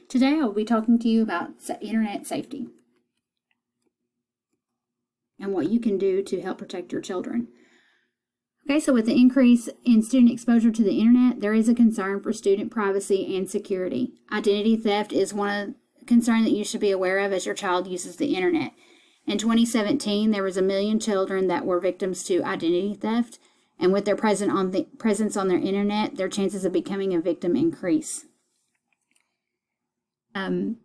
Today I will be talking to you about internet safety and what you can do to help protect your children. Okay, so with the increase in student exposure to the internet, there is a concern for student privacy and security. Identity theft is one concern that you should be aware of as your child uses the internet. In 2017, there was 1 million children that were victims to identity theft, and with their presence on their internet, their chances of becoming a victim increase. And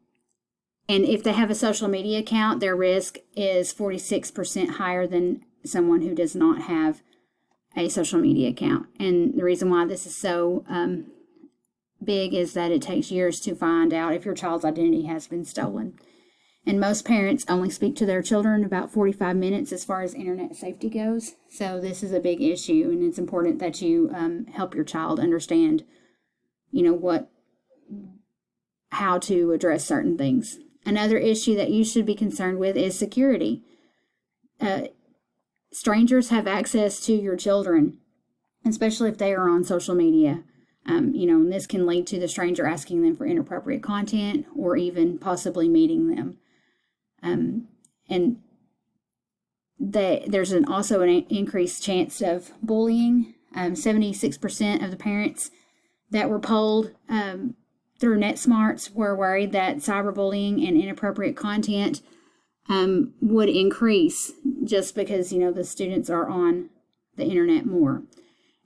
if they have a social media account, their risk is 46% higher than someone who does not have a social media account. And the reason why this is so big is that it takes years to find out if your child's identity has been stolen. And most parents only speak to their children about 45 minutes as far as internet safety goes. So this is a big issue, and it's important that you help your child understand, how to address certain things. Another issue that you should be concerned with is security. Strangers have access to your children, especially if they are on social media. And this can lead to the stranger asking them for inappropriate content or even possibly meeting them. There's also an increased chance of bullying. 76% of the parents that were polled through NetSmarts were worried that cyberbullying and inappropriate content would increase just because, the students are on the internet more.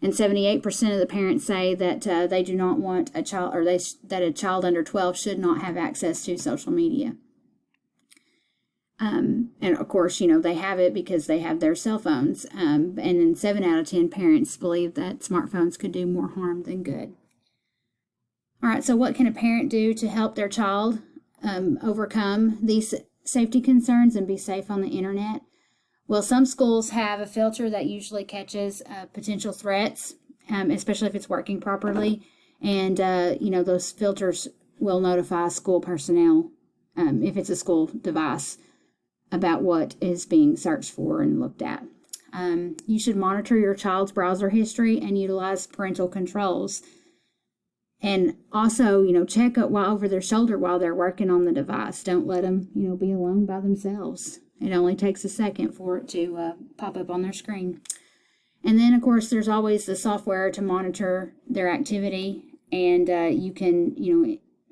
And 78% of the parents say that they do not want a child, or that a child under 12 should not have access to social media. And of course, they have it because they have their cell phones. And then 7 out of 10 parents believe that smartphones could do more harm than good. All right, so what can a parent do to help their child overcome these safety concerns and be safe on the internet? Well, some schools have a filter that usually catches potential threats, especially if it's working properly. And, those filters will notify school personnel, if it's a school device, about what is being searched for and looked at. You should monitor your child's browser history and utilize parental controls. And also, check while over their shoulder while they're working on the device. Don't let them, be alone by themselves. It only takes a second for it to pop up on their screen. And then, of course, there's always the software to monitor their activity. And you can,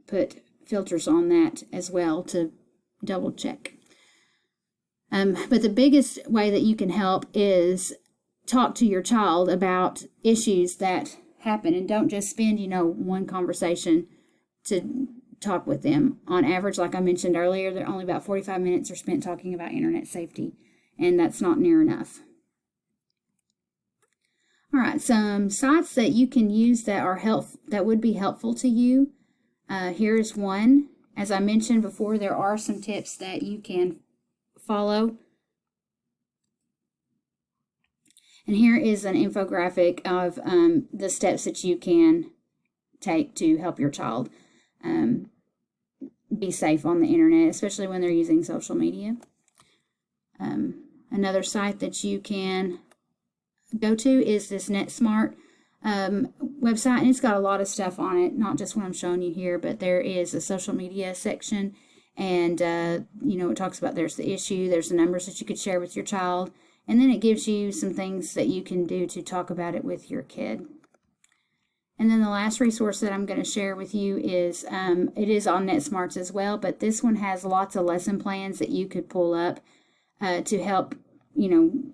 put filters on that as well to double check. But the biggest way that you can help is talk to your child about issues that happen, and don't just spend, one conversation to talk with them. On average, like I mentioned earlier, they're only about 45 minutes are spent talking about internet safety, and that's not near enough. All right, some sites that you can use that would be helpful to you. Here's one. As I mentioned before, there are some tips that you can follow. And here is an infographic of the steps that you can take to help your child be safe on the internet, especially when they're using social media. Another site that you can go to is this NetSmart website, and it's got a lot of stuff on it, not just what I'm showing you here, but there is a social media section, and it talks about there's the issue, there's the numbers that you could share with your child, and then it gives you some things that you can do to talk about it with your kid. And then the last resource that I'm going to share with you is, it is on NetSmarts as well, but this one has lots of lesson plans that you could pull up to help,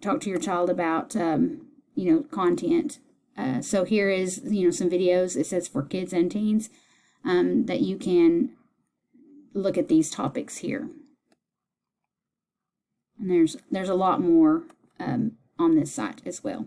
talk to your child about, content. So here is, some videos, it says for kids and teens, that you can look at these topics here. And there's a lot more on this site as well.